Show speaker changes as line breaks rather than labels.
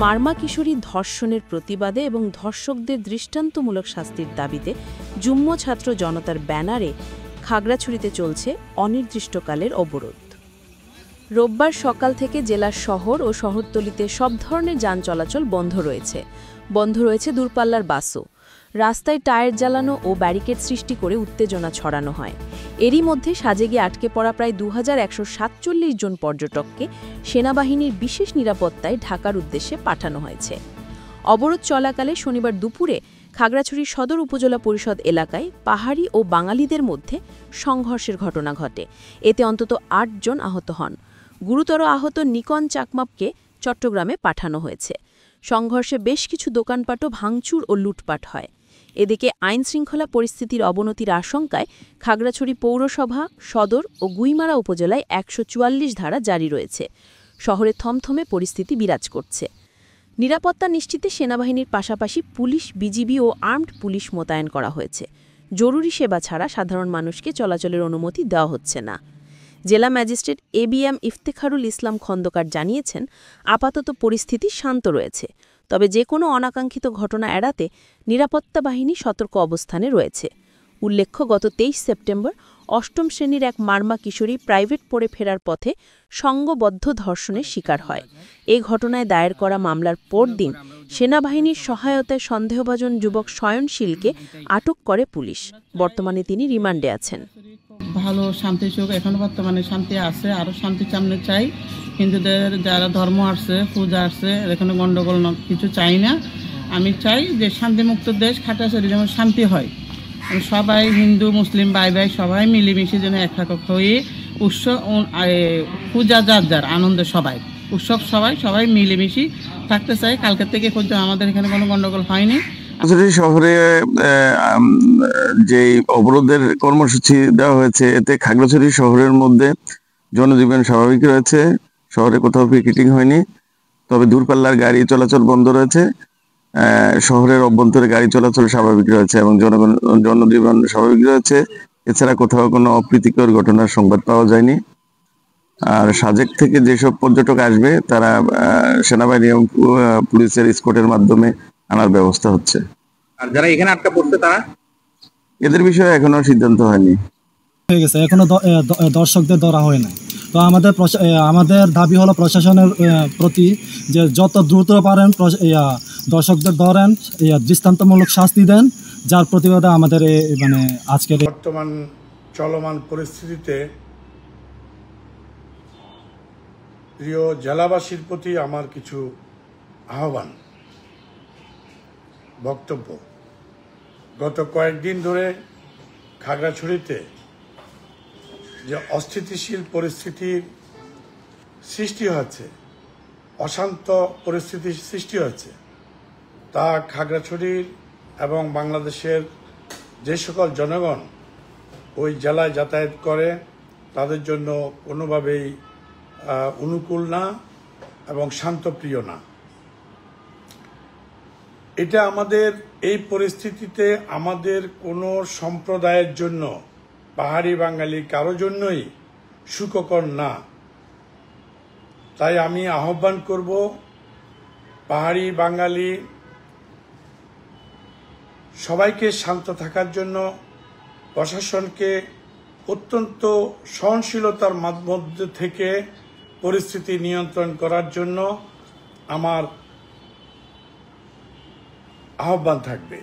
মারমা কিশোরী ধর্ষণের প্রতিবাদে এবং ধর্ষকদের দৃষ্টান্তমূলক শাস্তির দাবিতে যুগ্ম ছাত্র জনতার ব্যানারে খাগড়াছড়িতে চলছে অনির্দিষ্টকালের অবরোধ। রোববার সকাল থেকে জেলার শহর ও শহরতলিতে সব ধরনের যান চলাচল বন্ধ রয়েছে। বন্ধ রয়েছে দূরপাল্লার বাসও। রাস্তায় টায়ার জ্বালানো ও ব্যারিকেড সৃষ্টি করে উত্তেজনা ছড়ানো হয়। এরই মধ্যে সাজেকে আটকে পড়া প্রায় 2147 জন পর্যটককে সেনাবাহিনীর বিশেষ নিরাপত্তায় ঢাকার উদ্দেশ্যে পাঠানো হয়েছে। অবরোধ চলাকালে শনিবার দুপুরে খাগড়াছড়ি সদর উপজেলা পরিষদ এলাকায় পাহাড়ি ও বাঙালিদের মধ্যে সংঘর্ষের ঘটনা ঘটে। এতে অন্তত 8 জন আহত হন। গুরুতর আহত নিকন চাকমাপকে চট্টগ্রামে পাঠানো হয়েছে। সংঘর্ষে বেশ কিছু দোকানপাটও ভাঙচুর ও লুটপাট হয়। এদিকে আইনশৃঙ্খলা পরিস্থিতির অবনতির আশঙ্কায় খাগড়াছড়ি পৌরসভা, সদর ও গুইমারা উপজেলায় 144 ধারা জারি রয়েছে। শহরে থমথমে পরিস্থিতি বিরাজ করছে। নিরাপত্তা নিশ্চিতে সেনাবাহিনীর পাশাপাশি পুলিশ, বিজিবি ও আর্মড পুলিশ মোতায়েন করা হয়েছে। জরুরি সেবা ছাড়া সাধারণ মানুষকে চলাচলের অনুমতি দেওয়া হচ্ছে না। জেলা ম্যাজিস্ট্রেট এবিএম ইফতেখারুল ইসলাম খন্দকার জানিয়েছেন, আপাতত পরিস্থিতি শান্ত রয়েছে। তবে যে কোনো অনাকাঙ্ক্ষিত ঘটনা এড়াতে নিরাপত্তা বাহিনী সতর্ক অবস্থানে রয়েছে। উল্লেখ্য, গত 23 সেপ্টেম্বর 8ম শ্রেণীর এক মারমা কিশোরী প্রাইভেট পড়ে ফেরার পথে সংঘবদ্ধ ধর্ষণের শিকার হয়। এই ঘটনায় দায়ের করা মামলার পরদিন সেনাবাহিনীর সহায়তায় সন্দেহভাজন যুবক শয়নশীলকে আটক করে পুলিশ। বর্তমানে তিনি রিমান্ডে আছেন।
ভালো শান্তি সুখ এখন বর্তমানে শান্তি আছে, আরো শান্তি সামনে চাই। হিন্দুদের যারা ধর্ম আসছে, পূজা আসছে, এখানে গন্ডগোল কিছু চাই না। আমি চাই যে শান্তিমুক্ত দেশ খাগড়াছড়ি যেমন শান্তি হয়। সবাই হিন্দু মুসলিম ভাই ভাই সবাই মিলেমিশে যেন একক হয়ে উৎসব পূজা যার আনন্দ সবাই উৎসব সবাই মিলেমিশে থাকতে চাই। কালকে থেকে পর্যন্ত আমাদের এখানে কোনো গন্ডগোল হয়নি।
শহরে যে অবরোধের কর্মসূচি দেওয়া হয়েছে, এতে খাগড়াছড়ি শহরের মধ্যে জনজীবন স্বাভাবিক রয়েছে। শহরে কোথাও পিকেটিং হয়নি। তবে দূরপাল্লার গাড়ি চলাচল বন্ধ রয়েছে। শহরের অভ্যন্তরে গাড়ি চলাচল স্বাভাবিক রয়েছে এবং জনজীবন স্বাভাবিক রয়েছে। এছাড়া কোথাও কোনো অপ্রীতিকর ঘটনার সংবাদ পাওয়া যায়নি। আর সাজেক থেকে যেসব পর্যটক আসবে তারা সেনাবাহিনী এবং পুলিশের স্কটের মাধ্যমে আনার ব্যবস্থা হচ্ছে।
আর যারা এখানে আটকা পড়ছে তারা,
এদের বিষয়ে এখনো সিদ্ধান্ত হয়নি।
হয়ে গেছে, এখনো দর্শকদের ধরা হয় না। তো আমাদের দাবি হলো প্রশাসনের প্রতি যে যত দ্রুত পারেন দর্শকদের ধরেন, দৃষ্টান্তমূলক শাস্তি দেন, যার প্রতিবাদে আমাদের আজকের
বর্তমান চলমান পরিস্থিতিতে প্রিয় জেলাবাসীর প্রতি আমার কিছু আহ্বান, বক্তব্য। গত কয়েকদিন ধরে খাগড়াছড়িতে যে অস্থিতিশীল পরিস্থিতির সৃষ্টি হচ্ছে, অশান্ত পরিস্থিতির সৃষ্টি হচ্ছে, তা খাগড়াছড়ির এবং বাংলাদেশের যে সকল জনগণ ওই জেলায় যাতায়াত করে তাদের জন্য কোনোভাবেই অনুকূল না এবং শান্তপ্রিয় না। এটা আমাদের এই পরিস্থিতিতে আমাদের কোনো সম্প্রদায়ের জন্য, পাহাড়ি বাঙালি কারো জন্যই সুখকর না। তাই আমি আহ্বান করব পাহাড়ি বাঙালি সবাইকে শান্ত থাকার জন্য, প্রশাসনকে অত্যন্ত সহনশীলতার মধ্যে থেকে পরিস্থিতি নিয়ন্ত্রণ করার জন্য আমার আহ্বান থাকবে।